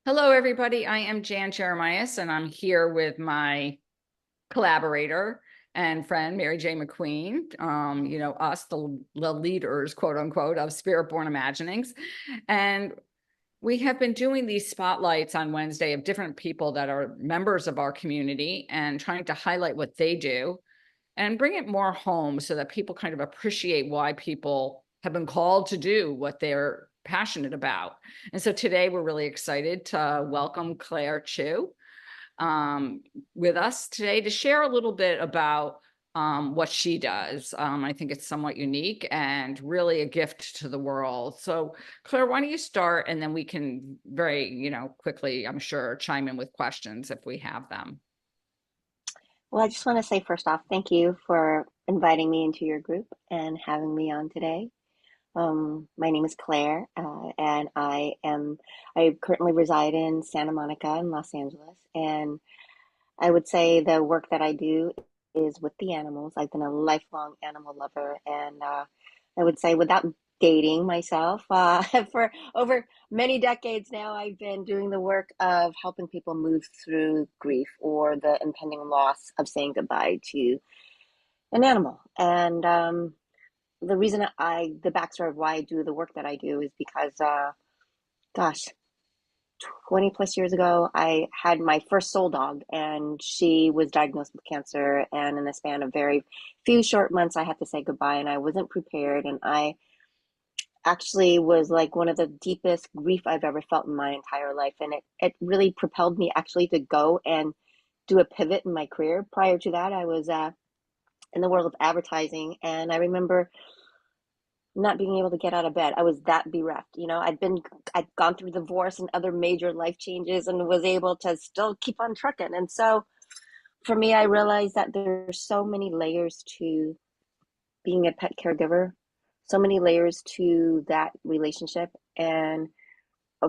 Hello, everybody. I am Jan Jeremias, and I'm here with my collaborator and friend, Mary J. McQueen. Us, the leaders, quote unquote, of Spirit Born Imaginings. And we have been doing these spotlights on Wednesday of different people that are members of our community and trying to highlight what they do and bring it more home so that people kind of appreciate why people have been called to do what they're passionate about. And so today we're really excited to welcome Claire Chu with us today to share a little bit about what she does. I think it's somewhat unique and really a gift to the world. So Claire, why don't you start, and then we can very, quickly, I'm sure, chime in with questions if we have them. Well, I just want to say first off, thank you for inviting me into your group and having me on today. My name is Claire, and I currently reside in Santa Monica in Los Angeles. And I would say the work that I do is with the animals. I've been a lifelong animal lover, and I would say without dating myself, for over many decades now, I've been doing the work of helping people move through grief or the impending loss of saying goodbye to an animal. And the backstory of why I do the work that I do is because, gosh, 20 plus years ago, I had my first soul dog, and she was diagnosed with cancer. And in the span of very few short months, I had to say goodbye, and I wasn't prepared. And I actually was like one of the deepest grief I've ever felt in my entire life. And it really propelled me actually to go and do a pivot in my career. Prior to that, I was in the world of advertising. And I remember not being able to get out of bed. I was that bereft. I'd gone through divorce and other major life changes and was able to still keep on trucking. And so for me, I realized that there's so many layers to being a pet caregiver, so many layers to that relationship. And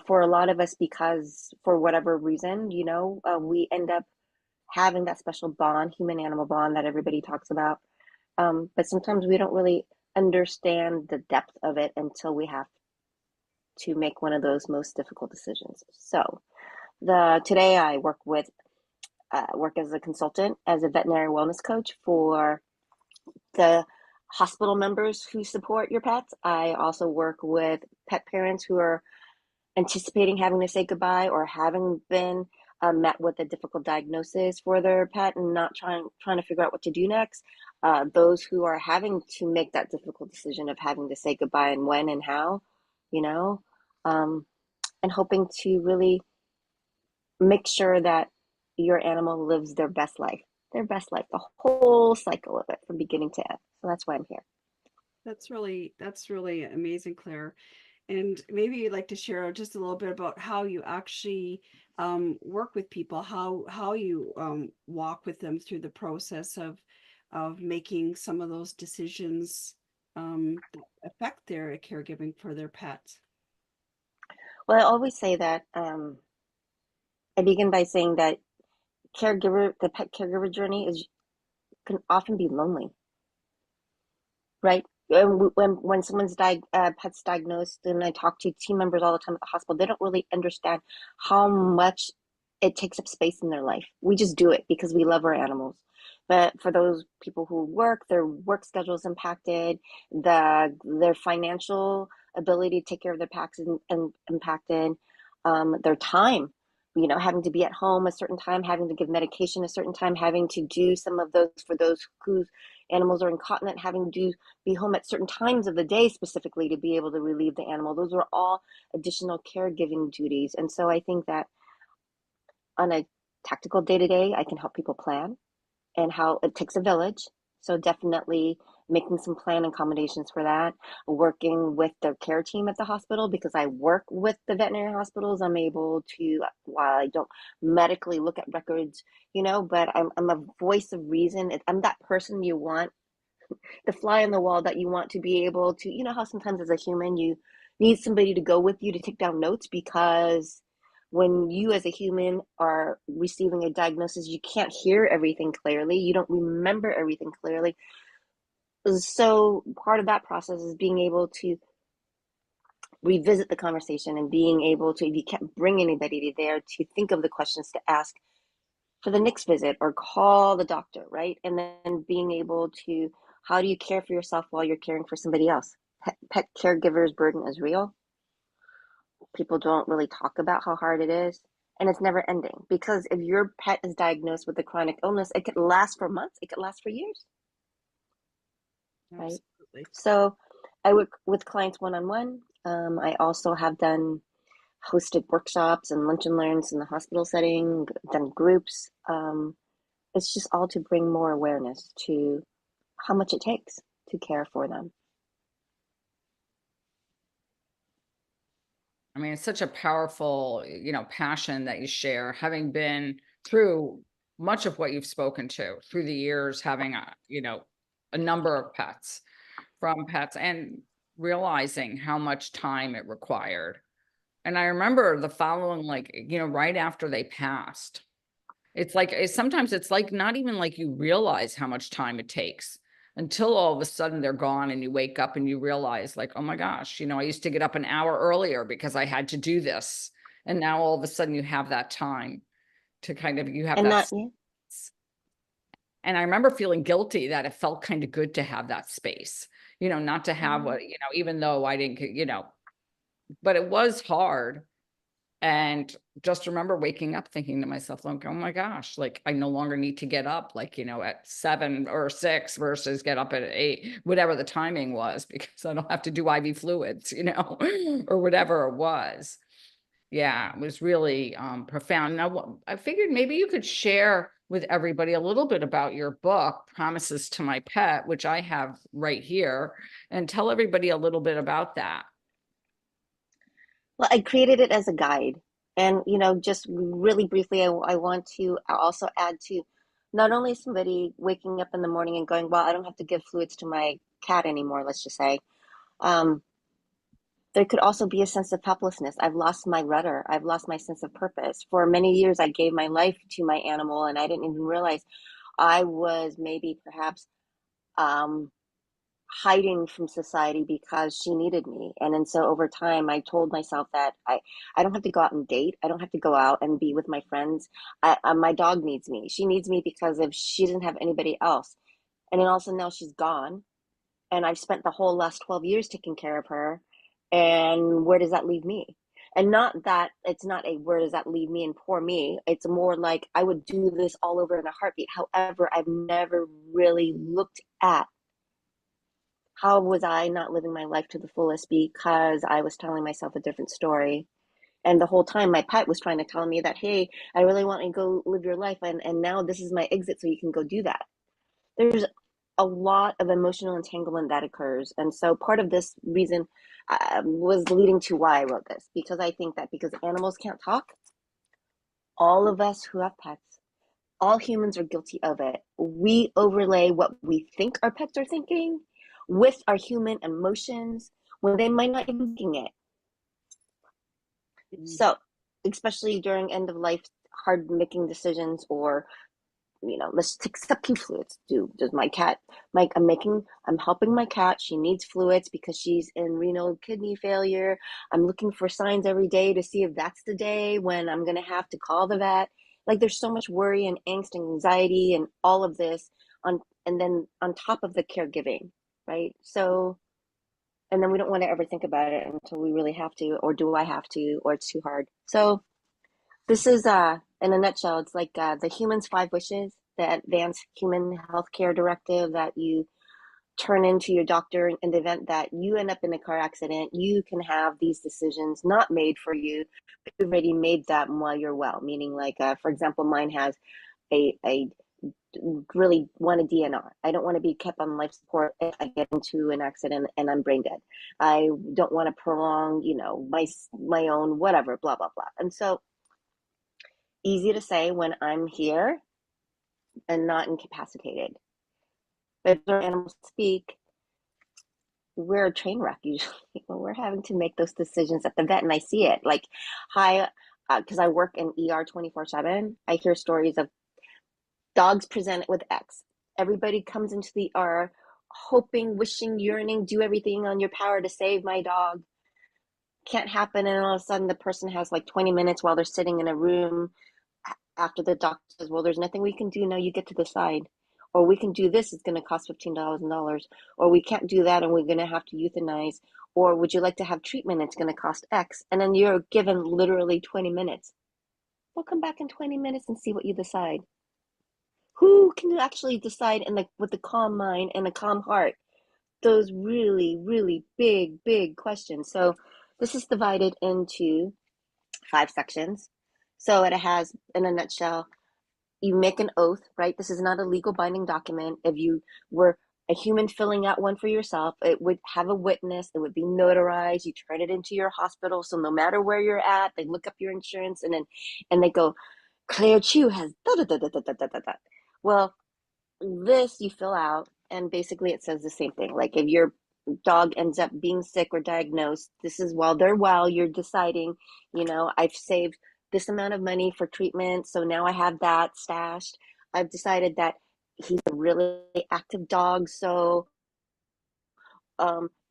for a lot of us, because for whatever reason, we end up having that special bond, human animal bond that everybody talks about. But sometimes we don't really understand the depth of it until we have to make one of those most difficult decisions. So the today I work as a consultant, as a veterinary wellness coach for the hospital members who support your pets. I also work with pet parents who are anticipating having to say goodbye or having been met with a difficult diagnosis for their pet and not trying to figure out what to do next. Those who are having to make that difficult decision of having to say goodbye and when and how, you know, um, and hoping to really make sure that your animal lives their best life, the whole cycle of it from beginning to end. So that's why I'm here. That's really amazing, Claire. And maybe you'd like to share just a little bit about how you actually work with people, how you walk with them through the process of making some of those decisions that affect their caregiving for their pets. Well, I always say that I begin by saying that the pet caregiver journey is can often be lonely, right? And when pet's diagnosed, and I talk to team members all the time at the hospital, they don't really understand how much it takes up space in their life. We just do it because we love our animals. But for those people who work, their work schedule is impacted, their financial ability to take care of their packs and impacted, their time, having to be at home a certain time, having to give medication a certain time, having to do some of those for those whose animals are incontinent, having to be home at certain times of the day specifically to be able to relieve the animal. Those are all additional caregiving duties. And so I think that on a tactical day to day, I can help people plan and how it takes a village. So definitely making some plan accommodations for that, working with the care team at the hospital because I work with the veterinary hospitals. I'm able to, while I don't medically look at records, but I'm a voice of reason. I'm that person you want, the fly on the wall that you want to be able to, how sometimes as a human you need somebody to go with you to take down notes because when you as a human are receiving a diagnosis, you can't hear everything clearly. You don't remember everything clearly. So part of that process is being able to revisit the conversation and being able to, if you can't bring anybody there, to think of the questions to ask for the next visit or call the doctor, right? And then being able to, how do you care for yourself while you're caring for somebody else? Pet caregivers burden is real. People don't really talk about how hard it is. And it's never ending, because if your pet is diagnosed with a chronic illness, it could last for months, it could last for years, right? Absolutely. So I work with clients one-on-one. I also have hosted workshops and lunch and learns in the hospital setting, done groups. It's just all to bring more awareness to how much it takes to care for them. I mean, it's such a powerful, passion that you share, having been through much of what you've spoken to through the years, having a number of pets, from pets, and realizing how much time it required. And I remember the following, like, right after they passed, sometimes it's like not even like you realize how much time it takes until all of a sudden they're gone and you wake up and you realize, like, oh my gosh, I used to get up an hour earlier because I had to do this. And now all of a sudden you have that time to you have And that. that, yeah. And I remember feeling guilty that it felt kind of good to have that space, not to have what, even though I didn't, but it was hard. And just remember waking up thinking to myself, like, oh my gosh, like I no longer need to get up, like, at 7 or 6 versus get up at 8, whatever the timing was, because I don't have to do IV fluids, or whatever it was. Yeah, it was really profound. Now, I figured maybe you could share with everybody a little bit about your book, Promises to My Pet, which I have right here, and tell everybody a little bit about that. Well, I created it as a guide. And, just really briefly, I want to also add to not only somebody waking up in the morning and going, well, I don't have to give fluids to my cat anymore, let's just say. There could also be a sense of helplessness. I've lost my rudder. I've lost my sense of purpose. For many years, I gave my life to my animal, and I didn't even realize I was maybe perhaps hiding from society because she needed me. And so over time, I told myself that I don't have to go out and date. I don't have to go out and be with my friends. My dog needs me. She needs me because if she doesn't have anybody else. And then also now she's gone. And I've spent the whole last 12 years taking care of her. And where does that leave me? And not that it's not a where does that leave me and poor me. It's more like I would do this all over in a heartbeat. However, I've never really looked at how was I not living my life to the fullest because I was telling myself a different story. And the whole time my pet was trying to tell me that, hey, I really want you to go live your life. And now this is my exit so you can go do that. There's a lot of emotional entanglement that occurs. And so part of this reason was leading to why I wrote this, because I think that because animals can't talk, all of us who have pets, all humans are guilty of it. We overlay what we think our pets are thinking with our human emotions when they might not even be thinking it. So, especially during end of life, hard making decisions, or let's take subcu fluids. Does my cat, I'm helping my cat. She needs fluids because she's in renal kidney failure. I'm looking for signs every day to see if that's the day when I'm going to have to call the vet. Like there's so much worry and angst and anxiety and all of this and then on top of the caregiving, right? So, and then we don't want to ever think about it until we really have to, or do I have to, or it's too hard. So this is, in a nutshell, it's like the Human's 5 Wishes, the Advanced Human Healthcare Directive that you turn into your doctor in the event that you end up in a car accident. You can have these decisions not made for you, but you've already made them while you're well. Meaning, like, for example, mine has a really want a DNR. I don't want to be kept on life support if I get into an accident and I'm brain dead. I don't want to prolong, my own whatever, blah, blah, blah. And so easy to say when I'm here and not incapacitated. But when animals speak, we're a train wreck usually. When we're having to make those decisions at the vet, and I see it. Like, because I work in ER 24/7, I hear stories of dogs presented with X. Everybody comes into the ER hoping, wishing, yearning, do everything on your power to save my dog. can't happen, and all of a sudden the person has like 20 minutes while they're sitting in a room after the doctor says, well, there's nothing we can do. No, you get to decide. Or we can do this, it's going to cost $15,000. Or we can't do that and we're going to have to euthanize. Or would you like to have treatment? It's going to cost X. And then you're given literally 20 minutes. We'll come back in 20 minutes and see what you decide. Who can actually decide with the calm mind and a calm heart? Those really, really big, big questions. So this is divided into 5 sections. So it has, in a nutshell, you make an oath, right? This is not a legal binding document. If you were a human filling out one for yourself, it would have a witness, it would be notarized, you turn it into your hospital. So no matter where you're at, they look up your insurance and they go, Claire Chu has da da da da da da da da. Well, this you fill out and basically it says the same thing. Like if your dog ends up being sick or diagnosed, this is while they're well, you're deciding, I've saved this amount of money for treatment, so now I have that stashed. I've decided that he's a really active dog, so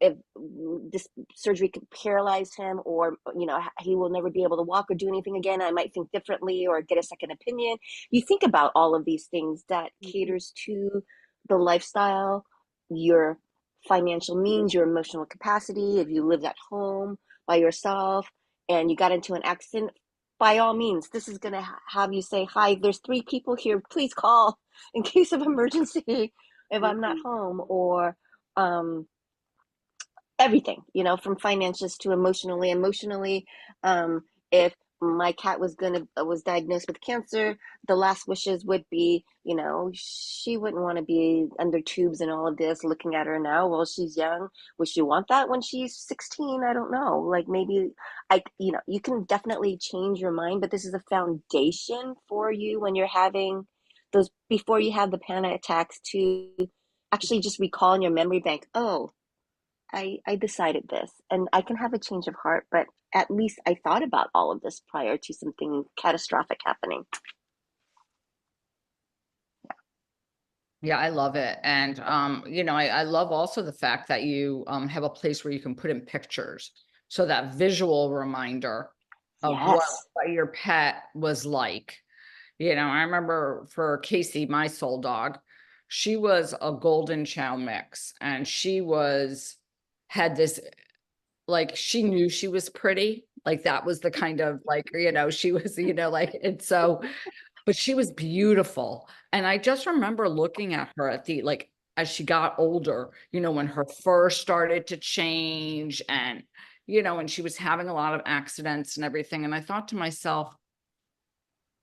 if this surgery could paralyze him, or he will never be able to walk or do anything again, I might think differently or get a second opinion. You think about all of these things that caters to the lifestyle, your financial means, your emotional capacity. If you lived at home by yourself and you got into an accident, by all means, this is going to have you say, hi, there's 3 people here, please call in case of emergency if I'm not home. Or everything, from finances to emotionally. If my cat was diagnosed with cancer, the last wishes would be, she wouldn't want to be under tubes and all of this. Looking at her now, well, she's young. Would she want that when she's 16? I don't know. Like maybe you can definitely change your mind, but this is a foundation for you when you're having those, before you have the panic attacks, to actually just recall in your memory bank, oh, I decided this, and I can have a change of heart, but at least I thought about all of this prior to something catastrophic happening. Yeah, I love it. And, I love also the fact that you have a place where you can put in pictures. So that visual reminder of Yes. what your pet was like. I remember for Casey, my soul dog, she was a golden chow mix, and had this, like, she knew she was pretty. Like that was the kind of like, she was, like, and so, but she was beautiful. And I just remember looking at her as she got older, when her fur started to change, and, and she was having a lot of accidents and everything. And I thought to myself,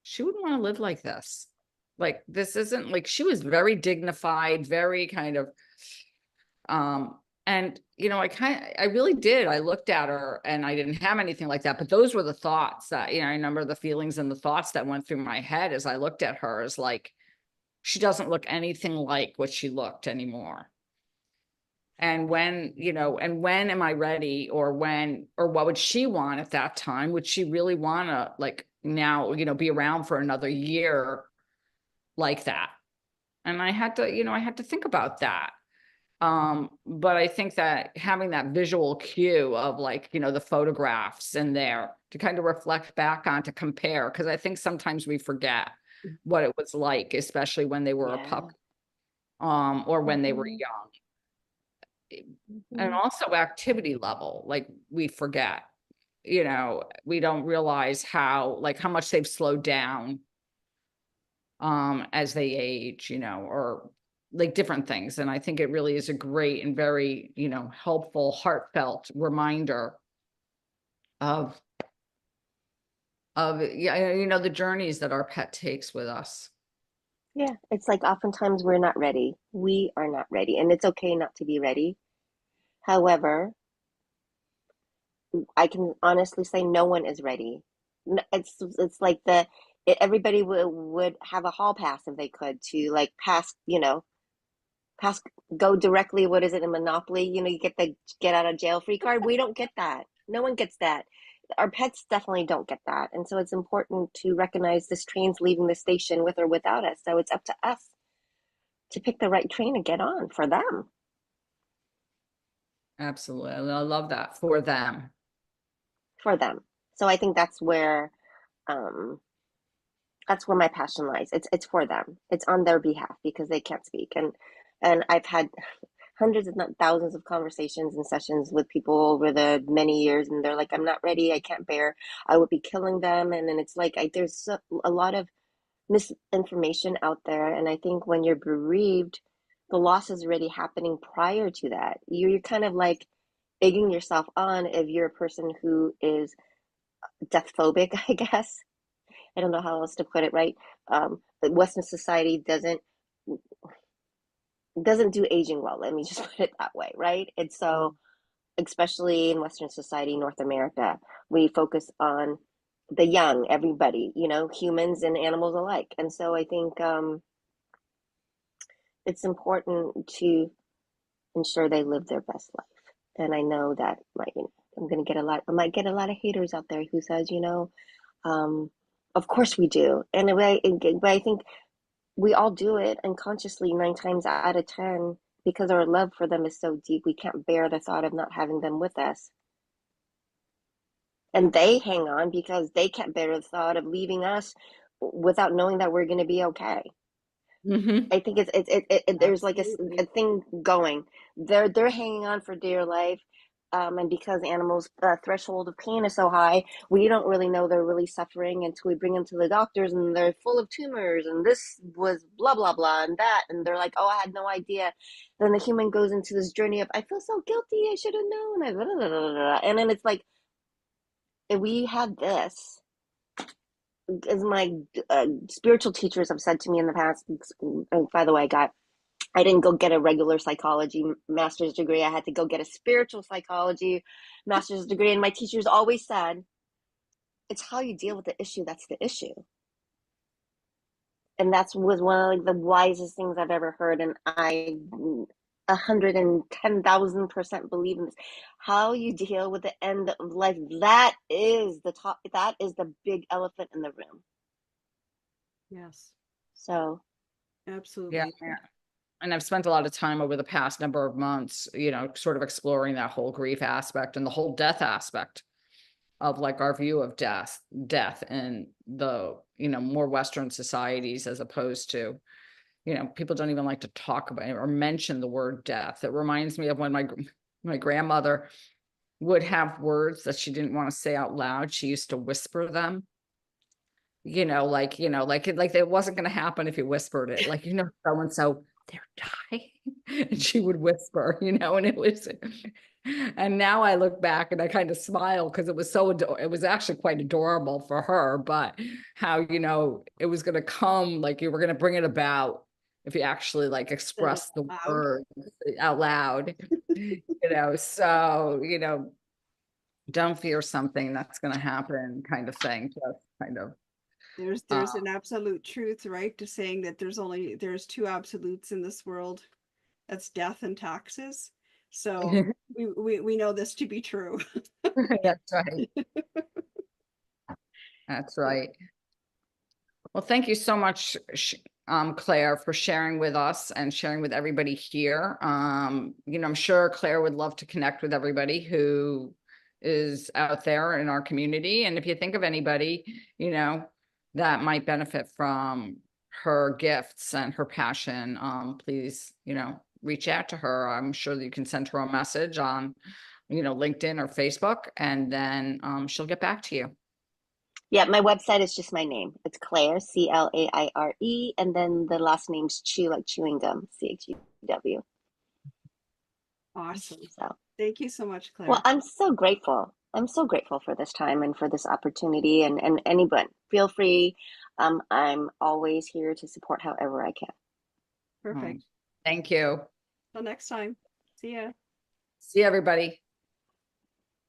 she wouldn't want to live like this. Like, this isn't like, she was very dignified, very kind of, and, I really did. I looked at her and I didn't have anything like that, but those were the thoughts that, I remember the feelings and the thoughts that went through my head as I looked at her, as like, she doesn't look anything like what she looked anymore. And when am I ready, or what would she want at that time? Would she really want to, like, now, be around for another year like that? And I had to think about that. But I think that having that visual cue of, like, the photographs in there to kind of reflect back on, to compare, because I think sometimes we forget what it was like, especially when they were a Yeah. pup, or when they were Mhm. young. And Mhm. also activity level, like, we forget, we don't realize how much they've slowed down, as they age, or like different things. And I think it really is a great and very, helpful, heartfelt reminder of, yeah, the journeys that our pet takes with us. Yeah, it's like oftentimes we're not ready. We are not ready, and it's okay not to be ready. However, I can honestly say no one is ready. It's like everybody would have a hall pass if they could, to like pass, pass, go directly. What is it in Monopoly? You get the get out of jail free card. We don't get that. No one gets that. Our pets definitely don't get that. And so it's important to recognize this train's leaving the station with or without us. So it's up to us to pick the right train and get on for them. Absolutely. I love that, for them. for them. So I think that's where my passion lies. It's for them. It's on their behalf because they can't speak. And I've had hundreds, if not thousands, of conversations and sessions with people over the many years, and they're like, "I'm not ready. I can't bear. I would be killing them." And then it's like there's a lot of misinformation out there, and I think when you're bereaved, the loss is already happening prior to that. You're kind of like egging yourself on if you're a person who is death phobic, I guess. I don't know how else to put it, right? But Western society doesn't do aging well. Let me just put it that way, right? And so, especially in Western society, North America, we focus on the young, everybody, humans and animals alike. And so I think it's important to ensure they live their best life. And I know that I might get a lot of haters out there who says, of course we do. And but I think we all do it unconsciously 9 times out of 10 because our love for them is so deep. We can't bear the thought of not having them with us. And they hang on because they can't bear the thought of leaving us without knowing that we're going to be okay. Mm-hmm. I think there's like a Absolutely. thing going. They're hanging on for dear life, and because animals' threshold of pain is so high, we don't really know they're really suffering until we bring them to the doctors, and they're full of tumors, and this was blah blah blah, and that, and they're like, "Oh, I had no idea." Then the human goes into this journey of, "I feel so guilty. I should have known." And then it's like, if we had this, as my spiritual teachers have said to me in the past. And by the way, I didn't go get a regular psychology master's degree. I had to go get a spiritual psychology master's degree. And my teachers always said, it's how you deal with the issue that's the issue. And that was one of like the wisest things I've ever heard. And I 110,000% believe in this. How you deal with the end of life, that is the big elephant in the room. Yes, So Yeah. absolutely. And I've spent a lot of time over the past number of months, sort of exploring that whole grief aspect and the whole death aspect of like our view of death in the, more Western societies, as opposed to, people don't even like to talk about it or mention the word death. It reminds me of when my grandmother would have words that she didn't want to say out loud. She used to whisper them. Like it wasn't going to happen if you whispered it. Like, so and so, they're dying, and she would whisper, and it was. And now I look back and I kind of smile because it was it was actually quite adorable for her. But how it was going to come, like you were going to bring it about if you actually like express the Loud. word out loud. So don't fear something that's going to happen, kind of thing. Just kind of. There's an absolute truth, right? To saying that there's two absolutes in this world. That's death and taxes. So we know this to be true. That's right. That's right. Well, thank you so much, Claire, for sharing with us and sharing with everybody here. I'm sure Claire would love to connect with everybody who is out there in our community. And if you think of anybody, that might benefit from her gifts and her passion, please, reach out to her. I'm sure that you can send her a message on, LinkedIn or Facebook, and then she'll get back to you. yeah, my website is just my name. It's Claire, Claire, and then the last name's Chew, like chewing gum, CHEW. Awesome. So, Thank you so much, Claire. well, I'm so grateful. I'm so grateful for this time and for this opportunity. And anyone, feel free. I'm always here to support however I can. Perfect. Thank you. Till next time. See ya. See everybody.